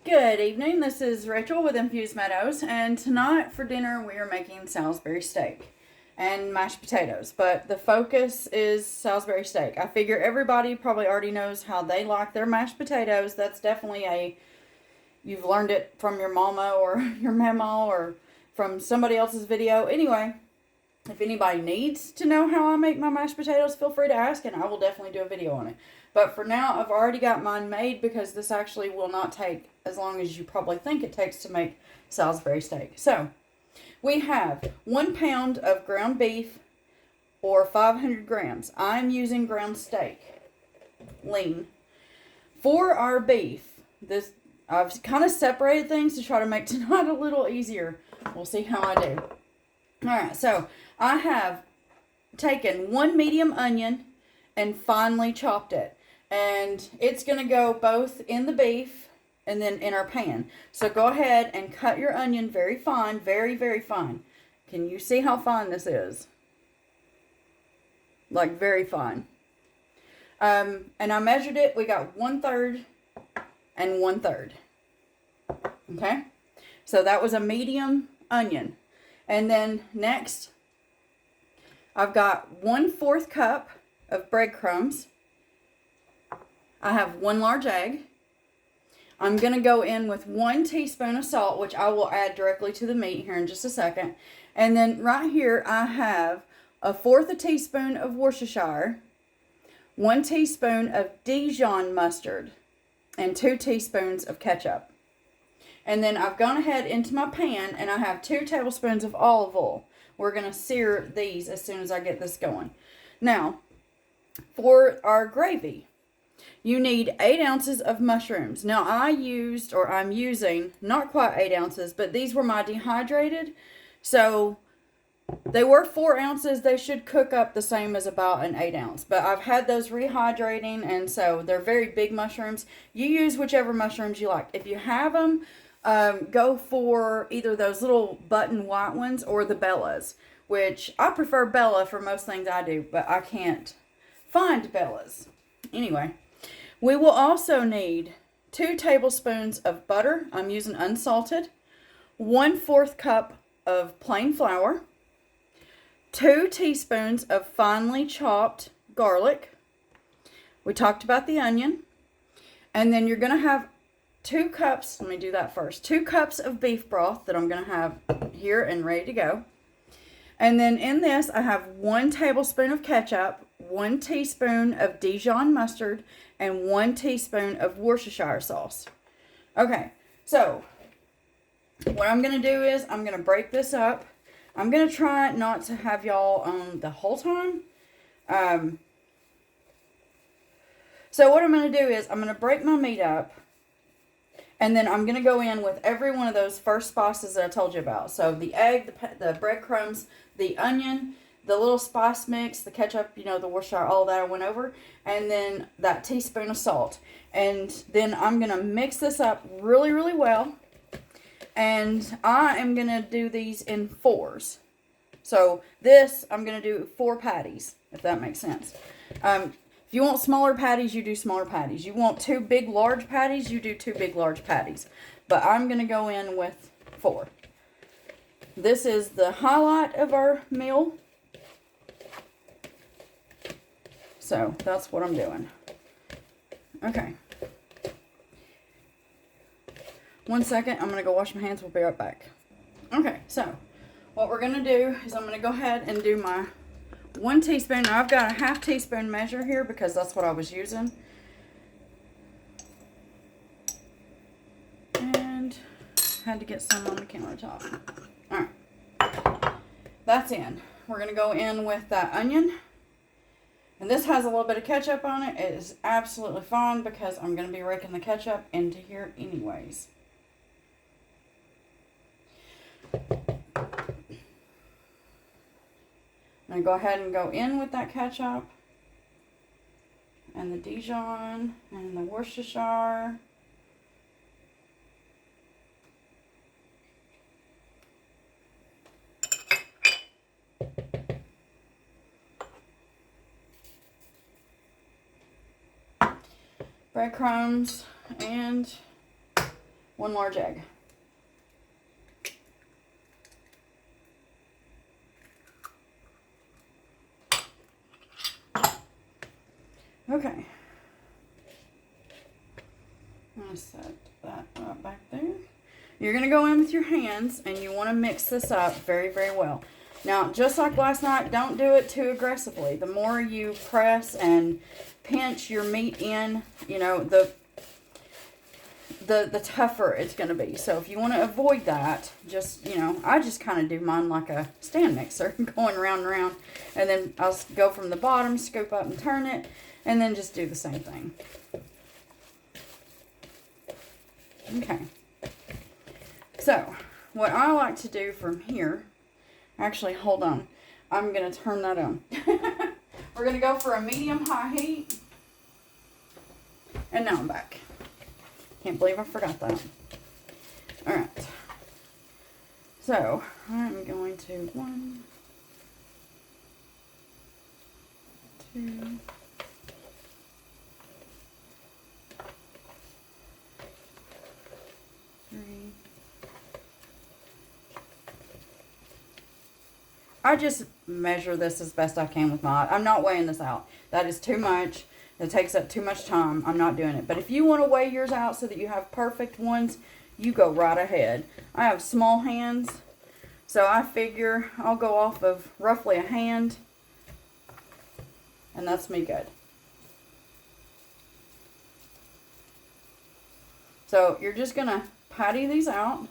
Good evening. This is Rachel with Infused Meadows, and tonight for dinner we are making Salisbury steak and mashed potatoes. But the focus is Salisbury steak. I figure everybody probably already knows how they like their mashed potatoes. That's definitely you've learned it from your mama or your mama or from somebody else's video. Anyway, if anybody needs to know how I make my mashed potatoes, feel free to ask and I will definitely do a video on it. But for now, I've already got mine made because this actually will not take as long as you probably think it takes to make Salisbury steak. So, we have 1 pound of ground beef or 500 grams. I'm using ground steak, lean. For our beef, I've kind of separated things to try to make tonight a little easier. We'll see how I do. Alright, so I have taken 1 medium onion and finely chopped it. And it's going to go both in the beef and then in our pan. So go ahead and cut your onion very fine, very, very fine. Can you see how fine this is? Like very fine. And I measured it. We got 1/3 and 1/3. Okay? So that was a medium onion. And then next, I've got 1/4 cup of breadcrumbs. I have 1 large egg. I'm going to go in with 1 teaspoon of salt, which I will add directly to the meat here in just a second. And then right here I have 1/4 teaspoon of Worcestershire, 1 teaspoon of Dijon mustard, and 2 teaspoons of ketchup. And then I've gone ahead into my pan and I have 2 tablespoons of olive oil. We're going to sear these as soon as I get this going. Now, for our gravy, you need 8 ounces of mushrooms. Now, I'm using not quite 8 ounces, but these were my dehydrated. So, they were 4 ounces. They should cook up the same as about an 8 ounce. But I've had those rehydrating, and so they're very big mushrooms. You use whichever mushrooms you like. If you have them, go for either those little button white ones or the Bellas, which I prefer Bella for most things I do, but I can't find Bellas. Anyway, we will also need 2 tablespoons of butter. I'm using unsalted. 1/4 cup of plain flour. 2 teaspoons of finely chopped garlic. We talked about the onion. And then you're going to have 2 cups, let me do that first. 2 cups of beef broth that I'm going to have here and ready to go. And then in this, I have 1 tablespoon of ketchup, 1 teaspoon of Dijon mustard, and 1 teaspoon of Worcestershire sauce. Okay, so what I'm going to do is I'm going to break this up. I'm going to try not to have y'all on the whole time. So what I'm going to do is I'm going to break my meat up. And then I'm going to go in with every one of those first spices that I told you about. So the egg, the breadcrumbs, the onion, the little spice mix, the ketchup, the Worcestershire, all that I went over. And then that teaspoon of salt. And then I'm going to mix this up really, really well. And I am going to do these in 4s. So this, I'm going to do 4 patties, if that makes sense. If you want smaller patties, you do smaller patties. You want 2 big, large patties, you do 2 big, large patties. But I'm going to go in with 4. This is the highlight of our meal. So, that's what I'm doing. Okay. 1 second. I'm going to go wash my hands. We'll be right back. Okay, so what we're going to do is I'm going to go ahead and do my 1 teaspoon. Now, I've got a 1/2 teaspoon measure here because that's what I was using. And had to get some on the countertop. Alright. That's in. We're going to go in with that onion. And this has a little bit of ketchup on it. It is absolutely fine because I'm going to be raking the ketchup into here anyways. I'm going to go ahead and go in with that ketchup and the Dijon and the Worcestershire. Breadcrumbs and 1 large egg. Okay. I'm going to set that right back there. You're going to go in with your hands and you want to mix this up very, very well. Now, just like last night, don't do it too aggressively. The more you press and pinch your meat in, you know, the tougher it's going to be. So if you want to avoid that, just, you know, I just kind of do mine like a stand mixer, going around and around. And then I'll go from the bottom, scoop up and turn it, and then just do the same thing. Okay. So, what I like to do from here, actually, hold on. I'm going to turn that on. We're going to go for a medium-high heat. And now I'm back. Can't believe I forgot that. Alright. So, I'm going to 1, 2, 3. I just measure this as best I can with my, I'm not weighing this out. That is too much. It takes up too much time. I'm not doing it. But if you want to weigh yours out so that you have perfect ones, you go right ahead. I have small hands, so I figure I'll go off of roughly a hand, and that's me good. So you're just going to patty these out.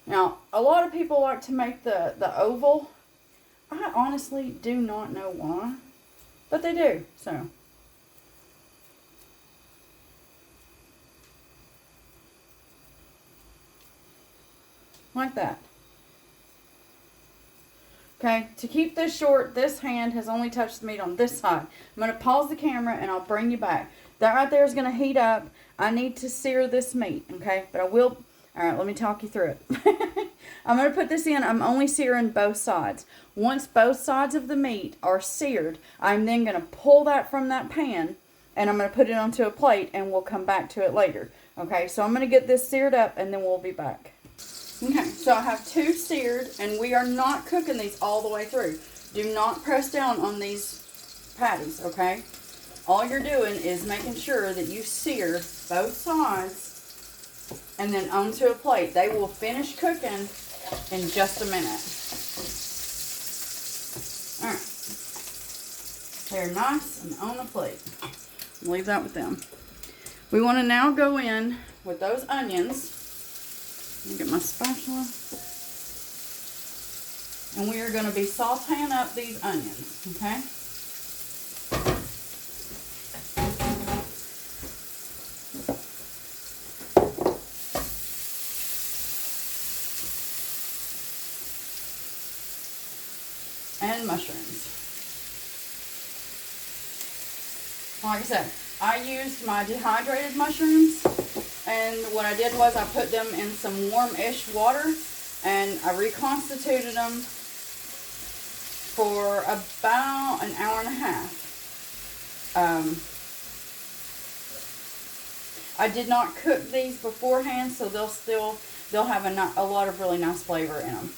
Now, a lot of people like to make the oval. I honestly do not know why, but they do, so. Like that. Okay, to keep this short, this hand has only touched the meat on this side. I'm going to pause the camera and I'll bring you back. That right there is going to heat up. I need to sear this meat, okay? But I will, alright, let me talk you through it. I'm going to put this in. I'm only searing both sides. Once both sides of the meat are seared, I'm then going to pull that from that pan and I'm going to put it onto a plate and we'll come back to it later. Okay, so I'm going to get this seared up and then we'll be back. Okay, so I have 2 seared, and we are not cooking these all the way through. Do not press down on these patties, okay? All you're doing is making sure that you sear both sides and then onto a plate. They will finish cooking in just a minute. Alright. They're nice and on the plate. Leave that with them. We want to now go in with those onions. Let me get my spatula. And we are going to be sauteing up these onions, okay? And mushrooms. Like I said, I used my dehydrated mushrooms. And what I did was I put them in some warm-ish water and I reconstituted them for about an hour and a half. I did not cook these beforehand, so they'll have a lot of really nice flavor in them.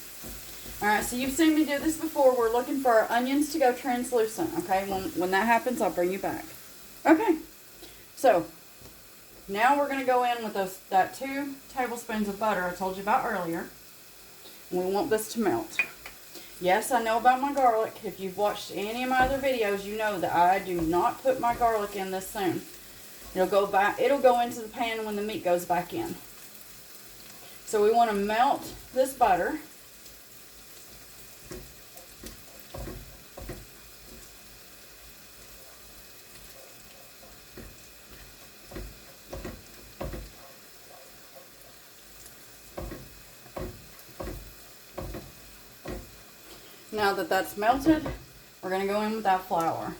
Alright, so you've seen me do this before. We're looking for our onions to go translucent, okay? When that happens, I'll bring you back. Okay, so now we're going to go in with that 2 tablespoons of butter I told you about earlier. We want this to melt. Yes, I know about my garlic. If you've watched any of my other videos, you know that I do not put my garlic in this soon. It'll go into the pan when the meat goes back in. So we want to melt this butter. Now that that's melted, we're going to go in with that flour.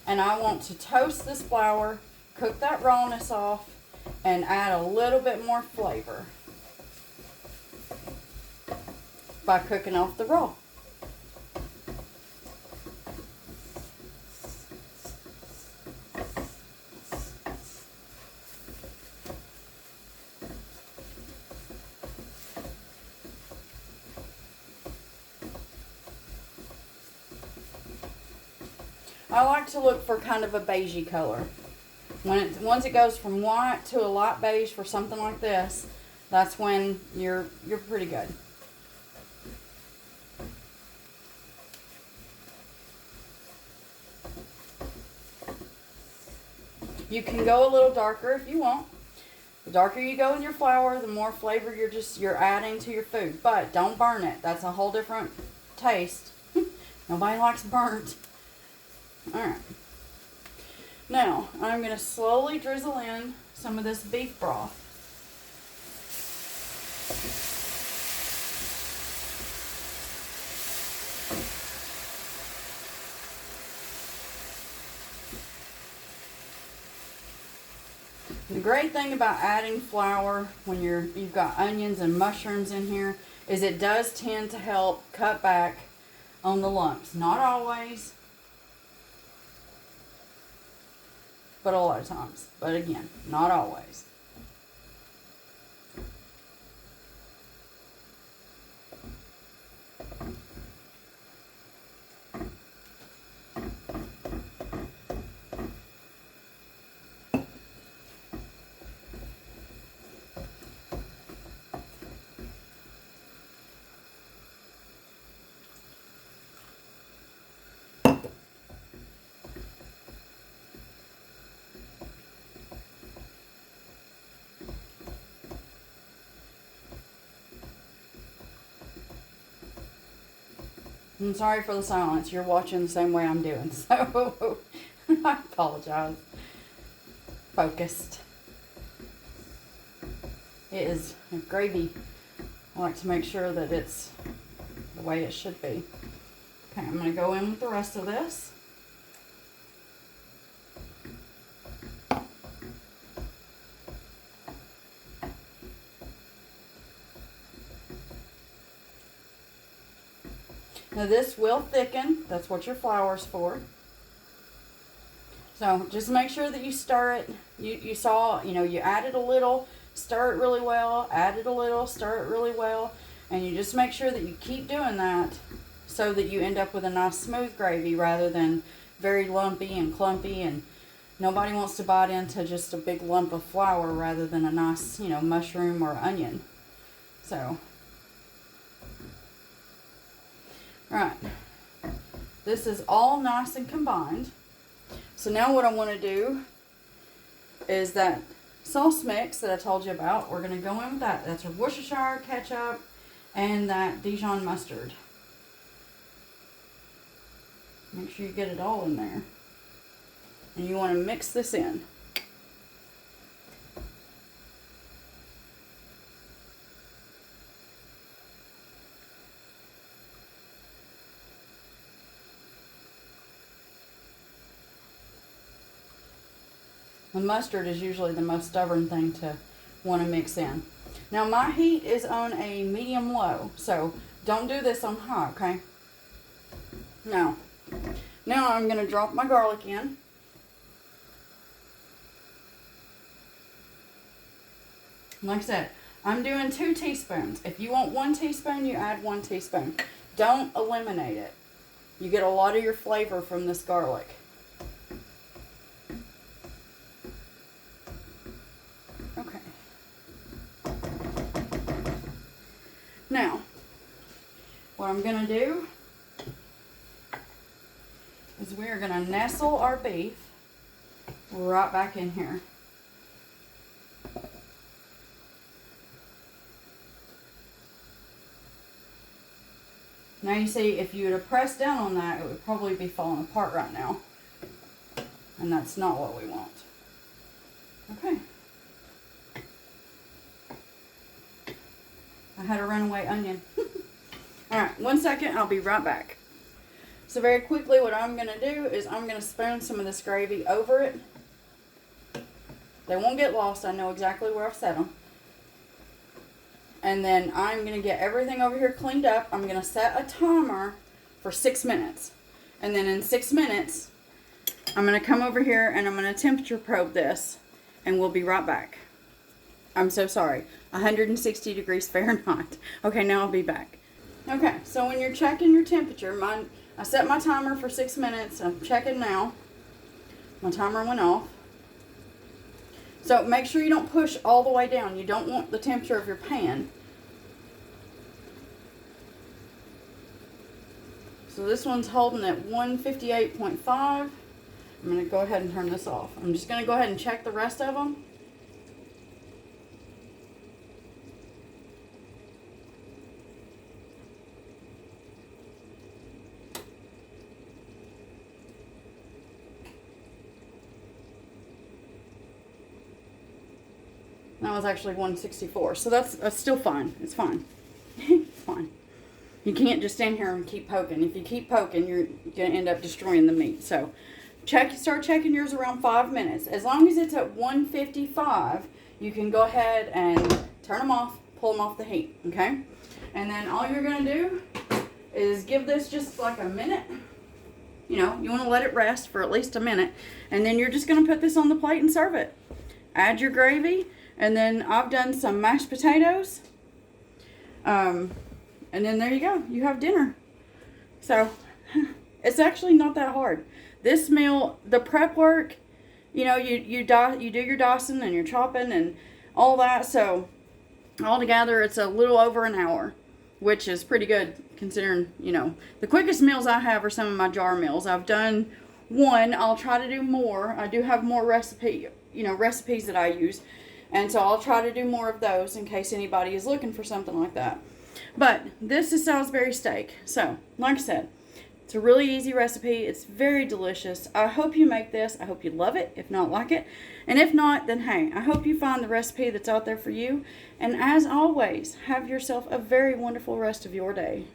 And I want to toast this flour, cook that rawness off, and add a little bit more flavor by cooking off the raw. I like to look for kind of a beigey color. Once it goes from white to a light beige for something like this, that's when you're pretty good. You can go a little darker if you want. The darker you go with your flour, the more flavor you're adding to your food. But don't burn it. That's a whole different taste. Nobody likes burnt. Alright. Now, I'm going to slowly drizzle in some of this beef broth. The great thing about adding flour when you've got onions and mushrooms in here is it does tend to help cut back on the lumps. Not always, but a lot of times. But again, not always. I'm sorry for the silence. You're watching the same way I'm doing, so I apologize. Focused. It is gravy. I like to make sure that it's the way it should be. Okay, I'm going to go in with the rest of this. Now this will thicken. That's what your flour's for. So just make sure that you stir it. You saw, you added a little, stir it really well, added a little, stir it really well. And you just make sure that you keep doing that so that you end up with a nice smooth gravy rather than very lumpy and clumpy. And nobody wants to bite into just a big lump of flour rather than a nice, mushroom or onion. So... Right, this is all nice and combined. So now what I want to do is that sauce mix that I told you about. We're going to go in with that. That's our Worcestershire ketchup and that Dijon mustard. Make sure you get it all in there. And you want to mix this in. The mustard is usually the most stubborn thing to want to mix in. Now my heat is on a medium-low, so don't do this on high, okay? Now I'm going to drop my garlic in. Like I said, I'm doing 2 teaspoons. If you want 1 teaspoon, you add 1 teaspoon. Don't eliminate it. You get a lot of your flavor from this garlic. Okay. Now, what I'm going to do is we're going to nestle our beef right back in here. Now you see, if you would have pressed down on that, it would probably be falling apart right now. And that's not what we want. Okay. I had a runaway onion. Alright, 1 second, I'll be right back. So very quickly, what I'm going to do is I'm going to spoon some of this gravy over it. They won't get lost. I know exactly where I've set them. And then I'm going to get everything over here cleaned up. I'm going to set a timer for 6 minutes. And then in 6 minutes, I'm going to come over here and I'm going to temperature probe this. And we'll be right back. I'm so sorry. 160 degrees Fahrenheit. Okay, now I'll be back. Okay, so when you're checking your temperature, I set my timer for 6 minutes. I'm checking now. My timer went off. So make sure you don't push all the way down. You don't want the temperature of your pan. So this one's holding at 158.5. I'm going to go ahead and turn this off. I'm just going to go ahead and check the rest of them. That was actually 164. So that's still fine. It's fine. It's fine. You can't just stand here and keep poking. If you keep poking, you're going to end up destroying the meat. So start checking yours around 5 minutes. As long as it's at 155, you can go ahead and turn them off, pull them off the heat, okay? And then all you're going to do is give this just like a minute. You know, you want to let it rest for at least a minute. And then you're just going to put this on the plate and serve it. Add your gravy. And then I've done some mashed potatoes. And then there you go. You have dinner. So, it's actually not that hard. This meal, the prep work, you know, you do your dicing and your chopping and all that. So, altogether, it's a little over an hour, which is pretty good considering, you know, the quickest meals I have are some of my jar meals. I've done one. I'll try to do more. I do have more recipes that I use. And so I'll try to do more of those in case anybody is looking for something like that. But this is Salisbury steak. So, like I said, it's a really easy recipe. It's very delicious. I hope you make this. I hope you love it, if not like it. And if not, then hey, I hope you find the recipe that's out there for you. And as always, have yourself a very wonderful rest of your day.